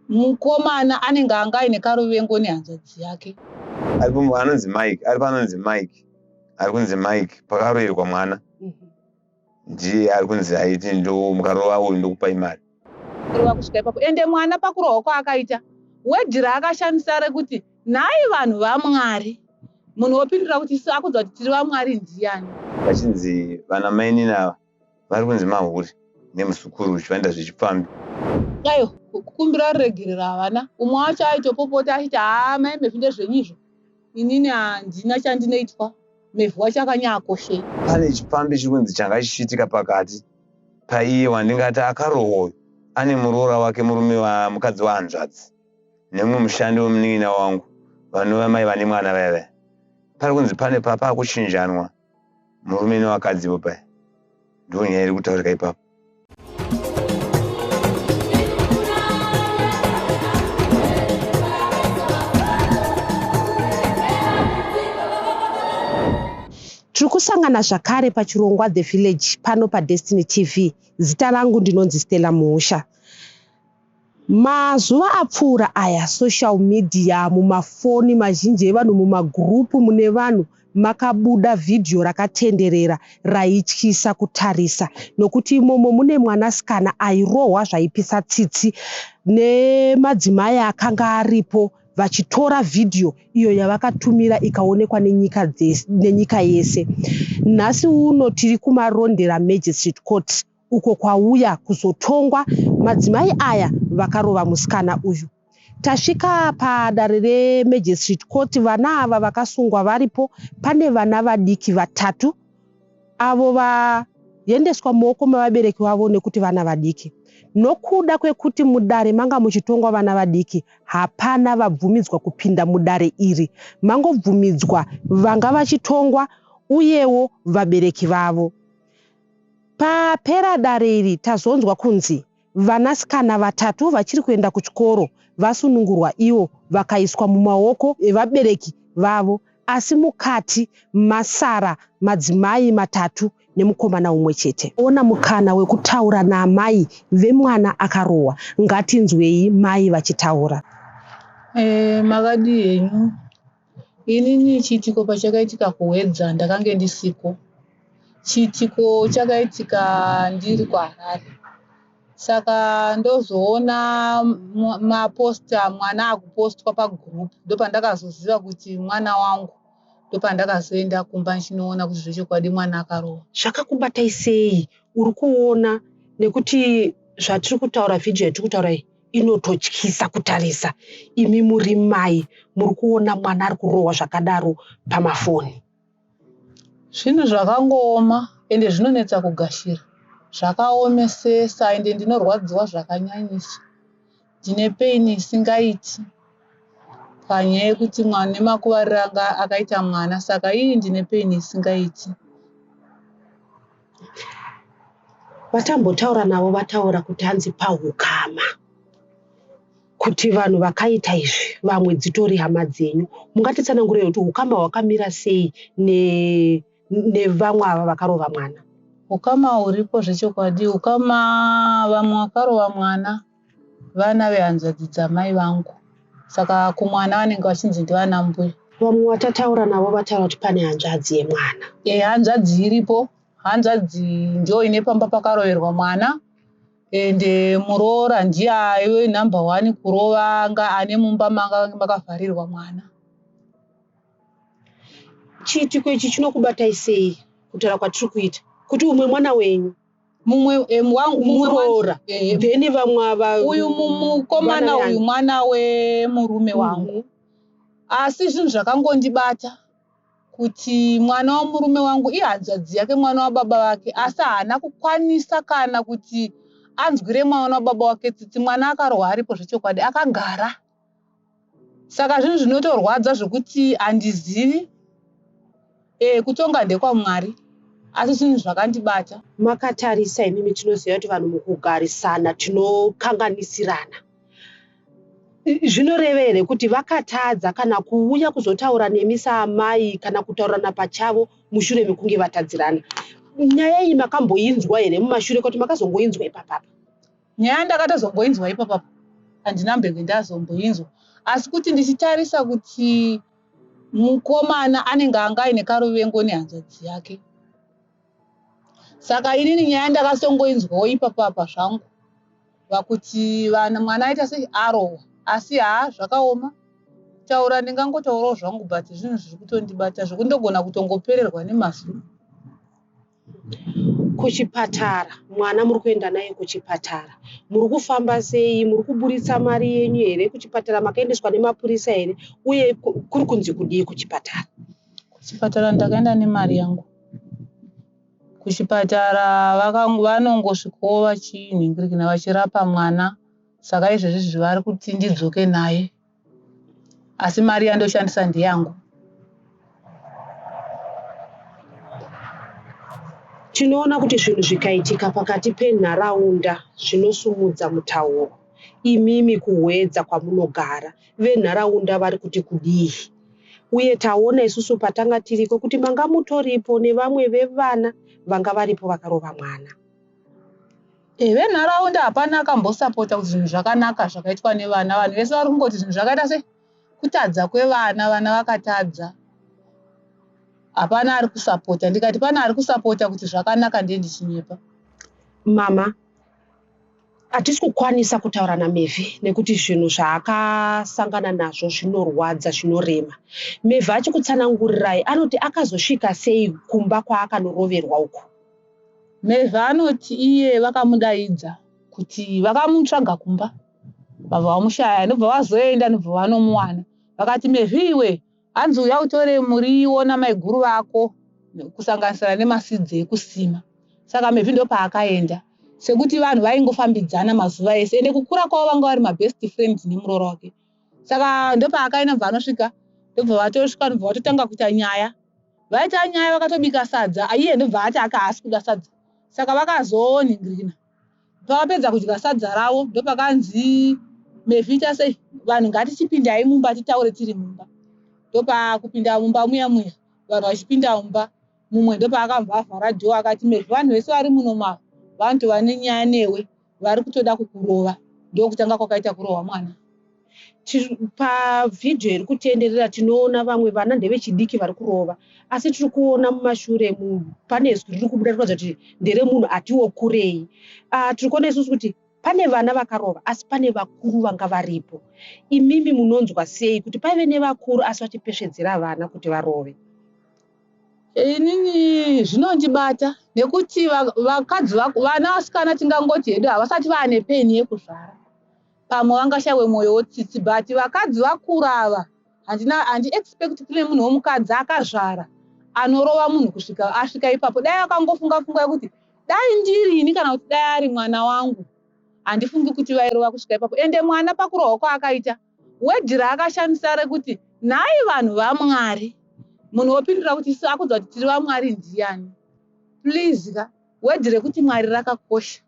mukomana anenge anga aine karuvengo nehanzvadzi yake. Anonzi Mike, ari kunzi Mike pakaroerwa mwana. Ndiye ari kunzi aiti ndo mukarova uyu ndokupai mari. Kurova kusvika ipapo ende mwana pakurohwa kwaakaita wedhi raakashandisa rekuti nhai vanhu vaMwari. Munhu wopindura kuti isu akudza kuti tiri vaMwari ndiani. Vachinzi vana maininava vari kunzi mahuri nemusukuru zvichienda zvichipfambi. Ayo kukumbira ruregerera vana. Umwe wacho aitopopota achiti mai mevhu ndezvenyizvo. Inini handina chandinoitwa. Mevhu wacho akanyakoshei. Pane chipfambi chiri kunzi changa chichiitika pakati paiye wandingati akarohwa ane muroora wake murume mukadzi wahanzvadzi nemumwe mushandi wemunin'ina wangu vanova mai vane mwana vaya. Pari kunzi pane papa kuchinjanwa murume newakadziwo paya. Ndo nyaya iri kutaurika ipapo. Tiri kusangana zvakare pachirongwa The Village pano paDestiny TV. Zita rangu ndinonzi Stella Muhusha. Mazuva apfuura aya social media mumafoni mazhinji evanhu mumagurupu mune vanhu makabuda vhidhiyo rakatenderera raityisa kutarisa nokuti imomo mune mwanasikana airohwa zvaipisa tsitsi nemadzimai akanga aripo vachitora vhidhiyo iyo yavakatumira ikaonekwa nenyika yese. Nhasi uno tiri kumarondera Magistrate Court uko kwauya kuzotongwa madzimai aya vakarova musikana uyu. Tasvika padare reMagistrate Court, vana ava vakasungwa varipo. Pane vana vadiki vatatu avo vaendeswa muoko mavabereki vavo nekuti vana vadiki. Nokuda kwekuti mudare manga muchitongwa vana vadiki, hapana vabvumidzwa kupinda mudare iri. Mangobvumidzwa vanga vachitongwa uyewo vabereki vavo. Papera dare iri tazonzwa kunzi vanasikana vatatu vachiri kuenda kuchikoro vasunungurwa ivo vakaiswa mumaoko evabereki vavo, asi mukati masara madzimai matatu nemukomana umwe chete. Ona mukana wekutaura naamai vemwana akarohwa. Ngatinzwei mai vachitaura. Makadi henyu. Inini chiitiko pachakaitika kuwedza ndakange ndisipo. Chiitiko chakaitika ndiri kwaHarare. Saka ndozoona maposta mwana akupostwa pagurupu. Ndopandakazoziva kuti mwana wangu. Ndopandakazoenda kumba ndinoona kuti zvechokwadi mwana akarohwa. Zvakakubatai sei uri kuona nekuti zvatiri kutaura vhidhiyo yatiri kutaura iyi inototyisa kutarisa. Imi muri mai muri kuona mwana ari kurohwa zvakadaro pamafoni. Zvinhu zvakangooma ende zvinonetsa kugashira. Zvakaomesesa ende ndinorwadziwa zvakanyanyisa. Ndine peini isingaiti panyaya yekuti mwana nemakuvariro anga akaita mwana, saka ii ndine peini isingaiti. Vatambotaura navo vataura kuti hanzi pahukama kuti vanhu vakaita izvi vamwe dzitori hama dzenyu. Mungatitsanangurei kuti hukama hwakamira sei nevamwe ava vakarova mwana? Hukama huripo zvechokwadi. Hukama vamwe vakarova mwana vana vehanzvadzi dzamai vangu. Saka kumwana vanenge vachinzi ndivana mbuya. Vamwe watataura navo vataura kuti pane hanzvadzi yemwana. Hanzvadzi iripo. Hanzvadzi ndio ine pamba pakaroverwa mwana. Ende muroora ndiye namba 1 kurova ane mumba makavharirwa mwana. Chiitiko ichi chinokubatai sei kutaura kwatiri kuita? Kuti umwe mwana wenyu mumwe wangu muroora then vamwe ava uyu mukomana uyu mwana wemurume wangu. Asi zvinhu zvakangondibata kuti mwana wamurume wangu ihanzvadzi yake mwana wababa wake, asi haana kukwanisa kana kuti anzwire mwana wababa wake tsitsi. Mwana akarohwa aripo zvechokwadi akagara. Saka zvinhu zvinotorwadza zvokuti handizivi. Kutonga ndekwaMwari. Asi zvinhu zvakandibata. Makatarisa imimi tinoziva kuti vanhu mukugarisana tinokanganisirana. Zvinoreva here kuti vakatadza kana kuuya kuzotaura nemi saamai kana kutaurana pachavo mushure mekunge vatadzirana? Nyaya iyi makamboinzwa here mumashure kuti makazongoinzwa ipapapa? Nyaya ndakatozongoinzwa ipapapa. handina mbenge ndazomboinzwa, asi kuti ndichitarisa kuti mukomana anenge anga aine karuvengo nehanzvadzi yake. Saka inini nyaya ndakasongoinzwawo ipapapa zvangu vakuti mwana aita sei arohwa, asi zvakaoma. Taura ndingangotaurawo zvangu but zvinhu zviri kutondibata zvekundogona kutongopererwa nemazwi. Kuchipatara, mwana muri kuenda naye kuchipatara, muri kufamba sei? Muri kuburitsa mari yenyu here? Kuchipatara makaendeswa nemapurisa here? Uye kuri kunzi kudii kuchipatara? Kuchipatara ndakaenda nemari yangu. Kuchipatara vanongosvikawo vachinhingirikina vachirapa mwana, saka izvezvi vari kuti ndidzoke naye, asi mari yandoshandisa ndeyangu. Tinoona kuti zvinhu zvikaitika pakati penharaunda zvinosumudza mutauro. Imimi kuhwedza kwamunogara, venharaunda vari kuti kudii? Uye taona isusu patanga tiriko kuti manga mutoripo nevamwe vevana vanga varipo vakarova mwana. Venharaunda hapana akambosapota kuti zvinhu zvakanaka zvakaitwa nevana. Vanhu vese vari kungoti zvinhu zvakaita sei kutadza kwevana, vana vakatadza. Hapana ari kusapota. Ndikati pana ari kusapota kuti zvakanaka ndiye ndichinyepa. Mama, hatisi kukwanisa kutaura naMevhi nekuti zvinhu zvaakasangana nazvo zvinorwadza, zvinorema. Mevhi achikutsanangurirai anoti akazosvika sei kumba kwaakanoroverwa uko? Mevhi anoti iye vakamudaidza kuti vakamutsvaga kumba, vabva vamushaya, ndobva vazoenda ndobva vanomuwana. Vakati Mevhi iwe hanzi uya utore muriwo namaiguru vako kusanganisira nemasidzi ekusima. Saka Mevhi ndopaakaenda. Sekuti vanhu vaingofambidzana mazuva ese, ende kukura kwavo vanga vari mabest friends nemuroora wake. Saka ndopaakaenda bva anosvika, ndobva vatosvika ndobva vatotanga kuita nyaya. Vaita nyaya vakatobika sadza, iye ndobva ati akaasi kuda sadza. Saka vakazonhingirikina. Pavapedza kudya sadza ravo, ndopakanzi Mevhi ita sei, vanhu ngatichipindai mumba titaure tiri mumba. Ndopakupinda mumba muya muya, vanhu vachipinda mumba, mumwe ndopaakabva avhara dhoo akati Mevhi, vanhu vese vari muno mava vantu vane nyaya newe, vari kutoda kukurova. Ndokutanga kwakaita kurova mwana. Pavhidhiyo iri kutenderera tinoona vamwe vana ndevechidiki vari kurova, asi tiri kuona mumashure pane zwi riri kubuda rikuratidza kuti nderemunhu atiwo kurei. Tiri kuona isusu kuti pane vana vakarova asi pane vakuru vanga varipo. Imimi munonzwa sei kuti paive nevakuru asi vachipesvedzera vana kuti varove? Inini zvinondibata nekuti vakadzi vana vasikana tingangoti hedu havasati vaane peni yekuzvara. Pamwe vangashayiwe mwoyo wotsitsi, but vakadzi vakura ava handi expect kune munhu womukadzi akazvara anorova munhu kusvika asvika ipapo. Dai akangofunga kuti dai ndirini kana kuti dai ari mwana wangu, handifungi kuti vairova kusvika ipapo. Ende mwana pakurohwa kwaakaita, wedhi raakashandisa rekuti nhai vanhu vaMwari, munhu wopindura kuti isu akudza kuti tiri vaMwari ndiani? Please ka, wedhi rekuti Mwari rakakosha.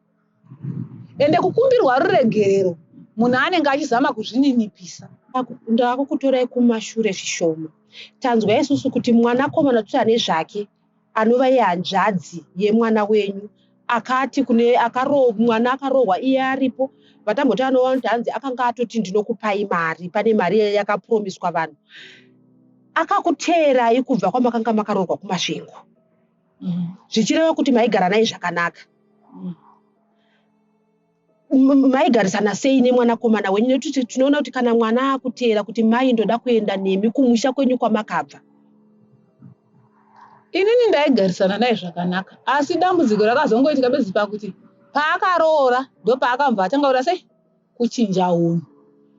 Ende kukumbirwa ruregerero, munhu anenge achizama kuzvininipisa. Ndakukutorai kumashure zvishoma. Tanzwa isusu kuti mwanakomana kuti ane zvake anova yehanzvadzi yemwana wenyu akati mwana akarohwa iye aripo, vatamboti anoona kuti hanzi akanga atoti ndinokupai mari, pane mari yakapromiswa vanhu. Akakuteerai kubva kwamakanga makarohwa kumasvingo. Zvichireva kuti maigara naye zvakanaka. Maigarisana sei nemwanakomana wenyu? Nekuti tinoona kuti kana mwana akuteera kuti mai ndoda kuenda nemi kumusha kwenyu kwamakabva. Inini ndaigarisana naye zvakanaka, asi dambudziko rakazongoitika bedzi pakuti paakaroora ndopaakabva atanga kuda sei kuchinja unhu.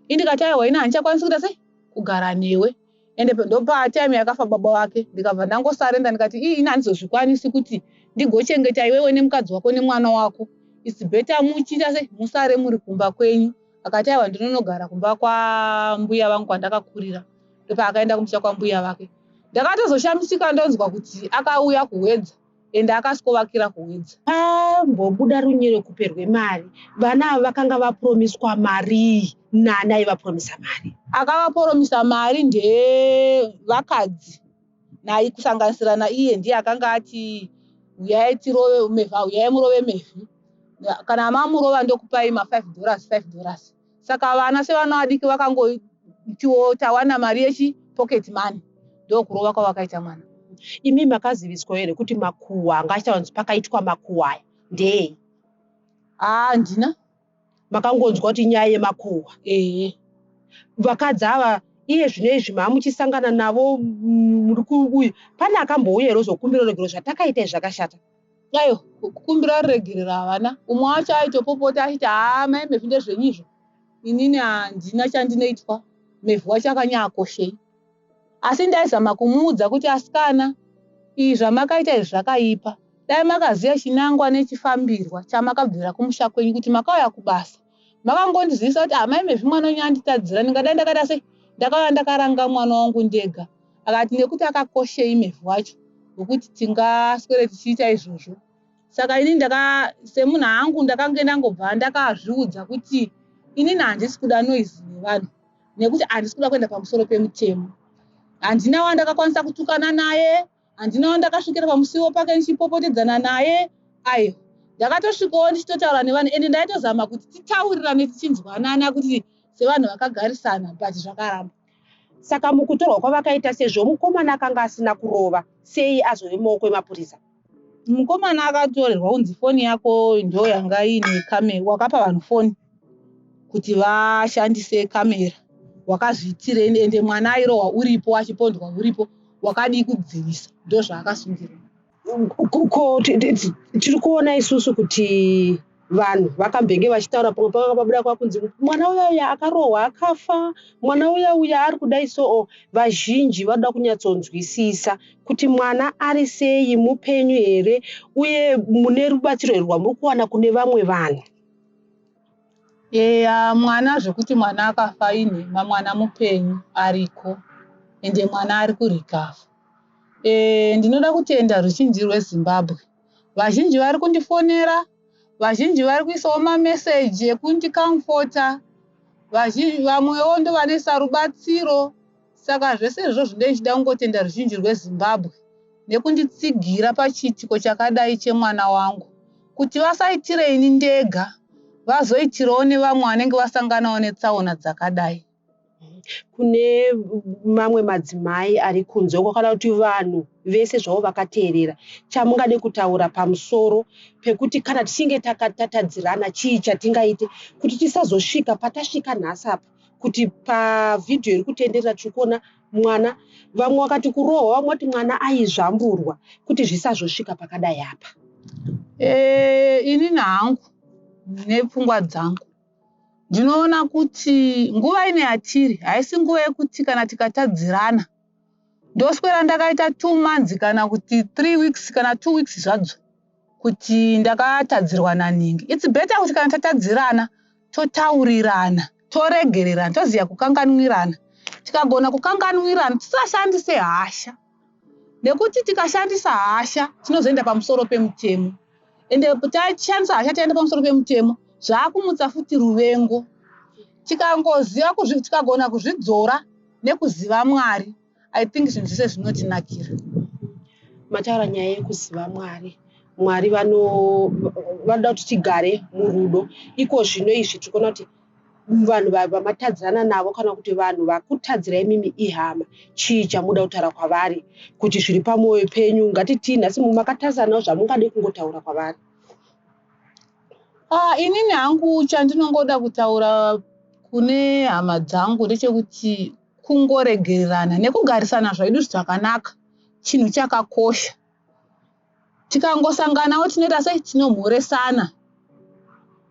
Indikati aiwa ina handichakwanisi kuda sei kugara newe. Ende ndopatime yakafa baba wake, ndikabva ndangosarenda ndikati ina handizozvikwanisi kuti ndigochengeta iwewe nemukadzi wako nemwana wako. It's better muchita sei musare muri kumba kwenyu. Akati aiwa ndinonogara kumba kwambuya vangu kwandakakurira. Ndopaakaenda kumusha kwambuya vake. Ndakatozoshamisika ndonzwa kuti akauya kuhwedza, ende akaskovakira kuhwedza. Pambobuda runyero kuperwe mari, vana ava vakanga vapromiswa mari. Nani aivapromisa mari? Akavapromisa mari ndevakadzi, naye kusanganisira naiye ndiye akanga ati uyai tirove Mevhi, uyai murove Mevhi. Kana mamurova ndokupai $5. Saka vana sevana vadiki vakangotiwo tawana mari yechipocket money ndokurova kwavakaita mwana. Imi makaziviswa here kuti makuhwa anga achitanzi pakaitwa makuhwa aya ndei? Handina. Makangonzwa kuti nyaya yemakuhwa? Vakadzi ava iye zvinezvi maamuchisangana navo muri kuuyu, pane akambouya here uzokumbira ruregero zvatakaita zvakashata? Aiyo, kukumbira ruregerero havana. Umwe wacho aitopopota achiti mai mevhu ndezvenyizvo. Inini handina chandinoitwa. Mevhu wacho akanyakoshei. Asi ndaizama kumuudza kuti asikana, izvi zvamakaita izvi zvakaipa. Dai makaziya chinangwa nechifambirwa chamakabvira kumusha kwenyu kuti makauya kubasa. Makangondizivisa kuti mai mevhu mwana wenyu anditadzira, ndingadai ndakada sei? Ndakauya ndakaranga mwana wangu ndega. Akati nekuti akakoshei mevhu wacho nokuti tingaswere tichiita izvozvo. Saka ini semunhu hangu ndakange ndangobva ndakazviudza kuti inini handisi kuda noizi nevanhu nekuti handisi kuda kuenda pamusoro pemutemo. Handina wandakakwanisa kutukana naye, handina wandakasvikira pamusiwo pake ndichipopotedzana naye. Aiyo, ndakatosvikawo ndichitotaura nevanhu ende ndaitozama kuti titaurirane tichinzwanana kuti sevanhu vakagarisana but zvakaramba. Saka mukutorwa kwavakaita sezvo mukomana akanga asina kurova, sei azove mumaoko emapurisa? Mukomana akatorerwa unzi foni yako ndo yanga ine kamera, wakapa vanhu foni kuti vashandise kamera, wakazviitira ende mwana airohwa uripo, achipondwa uripo, wakadi kudzivisa, ndo zvaakasungirwa. Tiri kuona isusu kuti vanhu vakambenge vachitaura pamwe panga pabuda kwakunzi mwana uya akarohwa akafa, mwana uya ari kudai so. Vazhinji vanoda kunyatsonzwisisa kuti mwana ari sei, mupenyu here, uye mune rubatsiro rwamuri kuwana kune vamwe vanhu. Mwana zvekuti mwana akafa inhema, mwana mupenyu ariko ende mwana ari kurikafa. Ndinoda kutenda ruzhinji rweZimbabwe. Vazhinji vari kundifonera, vazhinji vari kuisawo mameseji ekundikamfota, vamwewo ndo vanoisa rubatsiro. Saka zvese izvozvo ndechida kungotenda ruzhinji rweZimbabwe nekunditsigira pachiitiko chakadai chemwana wangu, kuti vasaitire ini ndega, vazoitirawo nevamwe vanenge vasanganawo netsaona dzakadai. Kune mamwe madzimai ari kunze kwakada kuti vanhu vese zvavo vakateerera, chamungade kutaura pamusoro pekuti kana tichinge takatadzirana chii chatingaite kuti tisazosvika patasvika nhasi apa, kuti pavhidhiyo iri kutenderera tiri kuona mwana, vamwe wakati kurohwa, vamwe wati mwana aizvamburwa, kuti zvisazosvika pakadai apa. Inini hangu nepfungwa dzangu ndinoona kuti nguva ine yatiri haisi nguva yekuti kana tikatadzirana ndoswera ndakaita 2 months kana kuti 3 weeks kana 2 weeks zvadzo kuti ndakatadzirwa naningi. It's better kuti kana tatadzirana totaurirana, toregererana, toziya kukanganwirana. Tikagona kukanganwirana tisashandise hasha, nekuti tikashandisa hasha tinozoenda pamusoro pemutemo, ende tashandisa hasha taenda pamusoro pemutemo zvakumutsa futi ruvengo. Tikangoziva tikagona kuzvidzora nekuziva Mwari, I think zvinhu zvese zvinotinakira. Mataura nyaya yekuziva Mwari. Mwari vanoda kuti tigare murudo. Iko zvino izvi tikuona kuti vanhu vamatadzirana navo kana kuti vanhu vakutadzira imimi ihama, chii chamuda kutaura kwavari kuti zviri pamwoyo penyu? Ngatiti nhasi makatadziranawo zvamungade kungotaura kwavari. Inini hangu chandinongoda kutaura kune hama dzangu ndechekuti kungoregererana nekugarisana zvedu zvakanaka chinhu chakakosha. Tikangosanganawo tinoita sei? Tinomhoresana.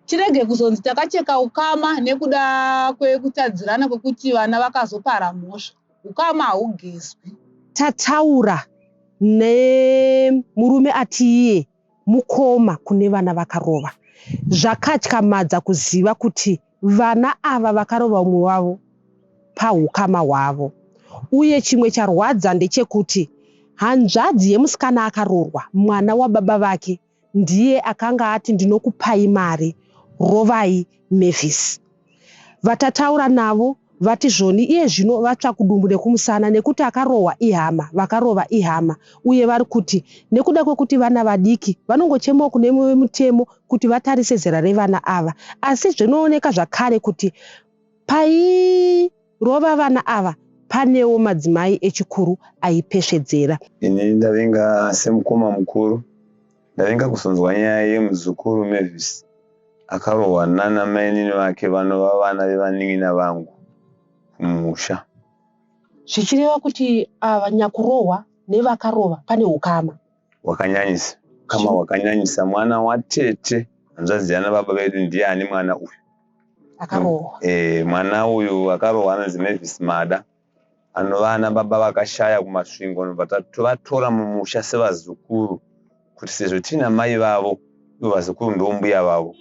Tirege kuzonzi takacheka ukama nekuda kwekutadzirana kwekuti vana vakazopara mhosva. Ukama haugezwi. Tataura nemurume ati iye mukoma kune vana vakarova. Zvakatyamadza kuziva kuti vana ava vakarova umwe wavo paukama hwavo. Uye chimwe charwadza ndechekuti hanzvadzi yemusikana akarorwa, mwana wababa vake, ndiye akanga ati ndinokupai mari, rovai Mavis. Vatataura navo vati zvoni iye zvino vatsva kudumbu nekumusana nekuti akarohwa ihama, vakarova ihama, uye vari kuti nekuda kwekuti vana vadiki vanongochemawo kune mutemo kuti vatarise zera revana ava. Asi zvinooneka zvakare kuti pairova vana ava panewo madzimai echikuru aipesvedzera. Ini ndavenga semukoma mukuru, ndavenga kusonzwa nyaya yemuzukuru Mavis akarohwa nana mainini vake vanova vana vevanin'ina vangu kumusha. Zvichireva kuti ava nyakurohwa nevakarova pane ukama Wakanyanyisa, kama wakanyanyisa. Mwana watete hanzvadzi yana baba vedu ndiye ane mwana uyu akarohwa. Mwana uyu akarohwa anonzi Mavis Mada, anova ana baba vakashaya kumasvingo, anobva tatovatora mumusha sevazukuru kuti sezvo tina mai vavo ivo vazukuru ndo mbuya vavo.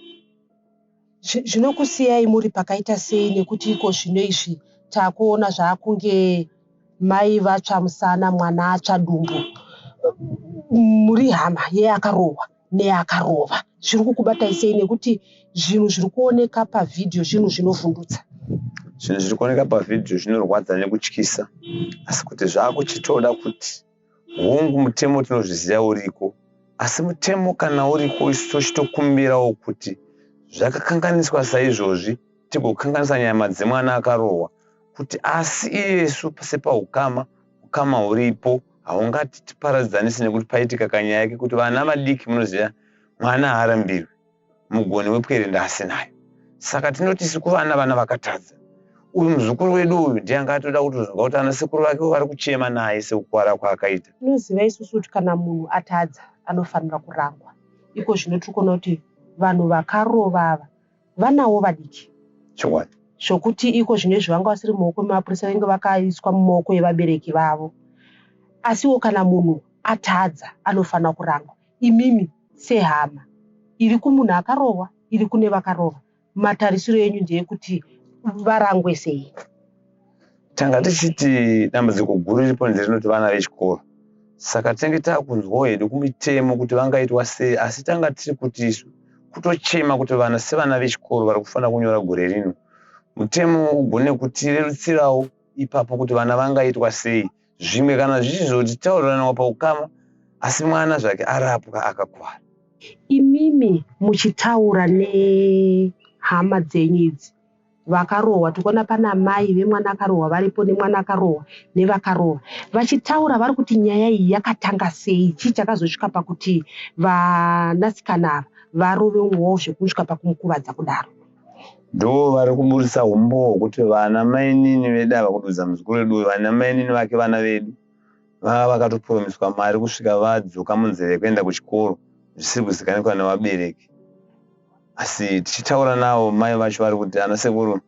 Zvinokusiyai muri pakaita sei nekuti iko zvino izvi takuona zvaakunge mai vatsva musana mwana atsva dumbu, muri hama yeakarohwa neakarova, zviri kukubatai sei nekuti zvinhu zviri kuoneka pavhidhiyo zvinhu zvinovhundutsa? Zvinhu zviri kuoneka pavhidhiyo zvinorwadza nekutyisa, asi kuti zvaakuchitoda kuti hongu mutemo tinozviziva uriko, asi mutemo kana uriko isu tochitokumbirawo kuti zvakakanganiswa saizvozvi tigokanganisa nyama dzemwana akarohwa, kuti asi iyesu sepaukama ukama huripo haungati tiparadzanisi nekuti paitika kanyaya yake kuti vana vadiki munoziva mwana haarambirwi, mugoni wepwerenda asinayo. Saka tinoti isu kuvana vana vakatadza, uyu muzukuru wedu uyu ndiye anga atoda kutozonga kuti ana sekuru vake vari kuchema naye sekukwara kwaakaita. Tinoziva isusu kuti kana munhu atadza anofanira kurangwa. Iko zvino tiri kuona kuti vanhu vakarova ava vanawo vadiki Chokwadi zvokuti iko zvinezvi vanga vasiri mumaoko memapurisa venge vakaiswa mumaoko evabereki vavo. Asiwo kana munhu atadza anofanira kurangwa. Imimi sehama iri kumunhu akarohwa, iri kune vakarova, matarisiro enyu ndeyekuti varangwe sei? Tanga tichiti dambudziko guru riripo nderinoti vana vechikoro, saka tinenge taakunzwawo hedu kumitemo kuti vangaitwa sei, asi tanga tiri kuti isu kutochema kuti vana sevana vechikoro vari kufanira kunyora gore rino, mutemo ugone kutirerutsirawo ipapo kuti vana vangaitwa sei. Zvimwe kana zvichizoti tauriranawo paukama, asi mwana zvake arapwa akakwara. Imimi muchitaura nehama dzenyu idzi vakarohwa, tikuona pana mai vemwana akarohwa varipo nemwana akarohwa nevakarohwa, vachitaura vari kuti nyaya iyi yakatanga sei, chii chakazosvika pakuti vanasikana ava varove umwe wavo zvekusvika pakumukuvadza kudaro? Ndo vari kuburisa umbo hwokuti vana mainini vedu ava kududza muzukuru wedu uyu, vana mainini vake vana vedu vava vakatopuromiswa mari kusvika vadzoka munzeve kuenda kuchikoro zvisiri kuzikanwa nevabereki. Asi tichitaura navo mai vacho vari kuti ana sekuru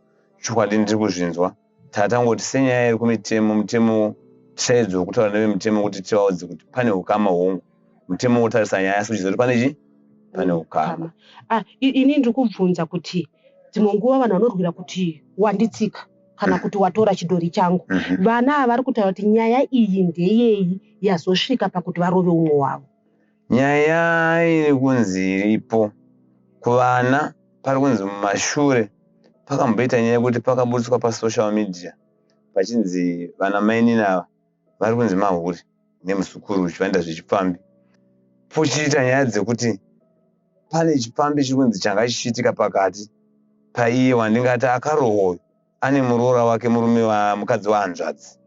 chokwadi ndiri kuzvinzwa, tatangoti senyaya iri kumitemo, mutemo tichaidzwa kutaura nevemutemo kuti tivaudze kuti pane ukama hongu, mutemo wotarisa nyaya asi uchizoti pane chi? Pane ukama. Ini ndiri kubvunza kuti dzimwe nguva vanhu vanorwira kuti wanditsika kana kuti watora chidhori changu. Vana ava vari kutaura kuti nyaya iyi ndeyei yazosvika pakuti varove umwe wavo? Nyaya iri kunzi iripo kuvana, pari kunzi mumashure pakamboita nyaya yekuti pakaburiswa pasocial media pachinzi vana mainini ava vari kunzi mahuri nemuzukuru zvichienda zvichipfambi. Pochiita nyaya dzekuti pane chipfambi chiri kunzi changa chichiitika pakati paiye wandingati akarohwa ane muroora wake murume mukadzi wahanzvadzi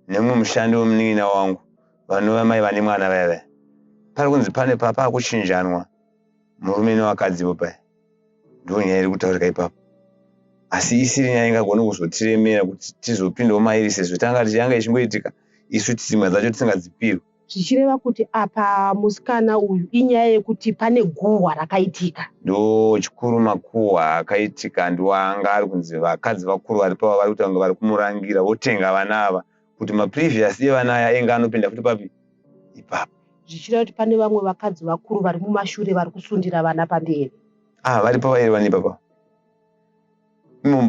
nemumwe mushandi wemunin'ina wangu vanova mai vane mwana vaya. Pari kunzi pane papa kuchinjanwa murume nevakadziwo paya. Ndo nyaya iri kutaurika ipapo, asi isiri nyaya ingagone kuzotiremera kuti tizopindawo mairi sezvo tanga tichanga ichingoitika isu dzimwe dzacho tisingadzipirwi. Zvichireva kuti apa musikana uyu inyaya yekuti pane guhwa rakaitika? Ndo chikuru makuhwa akaitika, ndo anga ari kunzi vakadzi vakuru vari pava vari kutanga vari kumurangira votenga vana ava kuti maprevious evana aya enga anopinda futi papi ipapo. Zvichireva kuti pane vamwe vakadzi vakuru vari mumashure vari kusundira vana pamberi? Vari pavairi vane papa.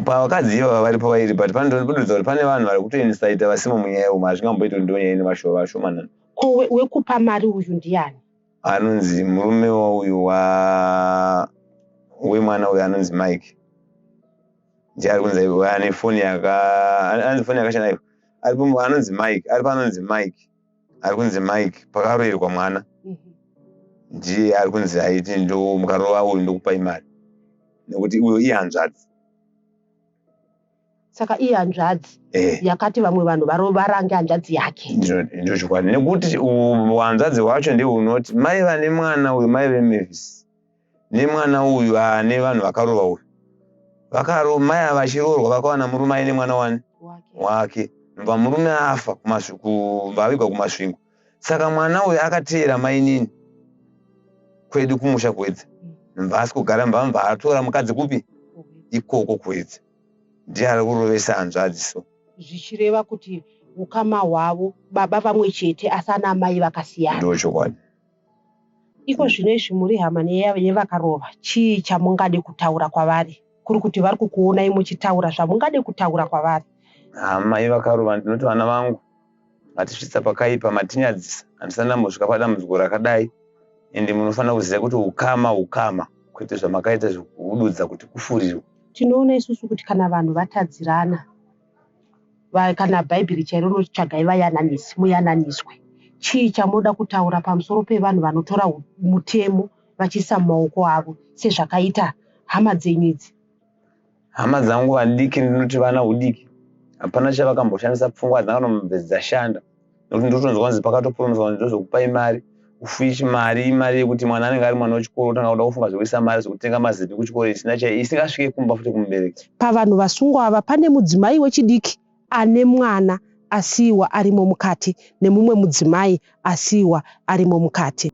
Pavakadzi ivava vari pavairi, but panodudza kuti pane vanhu vari kutoinsaita vasimo munyaya umu, hazvingamboita kuti ndo nyaya ine vashomanana. Ko wekupa mari uyu ndiani? Anonzi murume wauyu wemwana uyu anonzi Mike. Ndiye ari kunzi ane foni yakashana iyo. Aripo anonzi Mike, aripo anonzi Mike. Ari kunzi Mike pakaroerwa mwana. Ndiye ari kunzi aiti ndo mukarova uyu ndokupai mari. Nekuti uyo ihanzvadzi. saka iye hanzvadzi yakati vamwe vanhu varange hanzvadzi yake. Ndio chokwadi, nekuti hanzvadzi wacho ndiye unoti mai vane mwana uyu, mai veMavis nemwana uyu ane vanhu vakarova uyu mai vachiroorwa vakawana murume aine mwana wake, ndobva murume afa vavigwa kumasvingo. Saka mwana uyu akateera mai nini kwedu kumusha kwedza, ndobva asi kugara mbamva atora mukadzi kupi ikoko kwedza, ndiye ari kurovesa hanzvadzi. So zvichireva kuti ukama hwavo baba vamwe chete asi ana mai vakasiyana. Ndio chokwadi. Iko zvinoizvi muri hama nevakarova, chii chamungade kutaura kwavari? Kuri kuti vari kukuonai muchitaura zvamungade kutaura kwavari. Mai vakarova, ndinoti vana vangu ngatisvitsa pakaipa, matinyadzisa, handisana muzvika padambudziko rakadai, ende munofanira kuziva kuti ukama kwete zvamakaita zvokududza kuti kufurirwe. Tinoona isusu kuti kana vanhu vatadzirana, kana bhaibheri chairo rinotsvagai vayananisi, muyananiswe. Chii chamunoda kutaura pamusoro pevanhu vanotora mutemo vachiisa mumaoko avo sezvakaita hama dzenyu idzi? Hama dzangu vadiki, ndinoti vana udiki hapana chavakamboshandisa pfungwa dzanganombe dzashanda, nokuti ndotonzwa kunzi pakatopromeswa ndozvokupai mari, ufishi mari yekuti mwana anenge ari mwana wechikoro, utanga kuda kufunga zvokuisa mari zvokutenga mazipi kuchikoro isingasvike kumba futi kumubereki. Pavanhu vasungwa ava pane mudzimai wechidiki ane mwana asiyiwa arimo mukati, nemumwe mudzimai asiyiwa arimo mukati.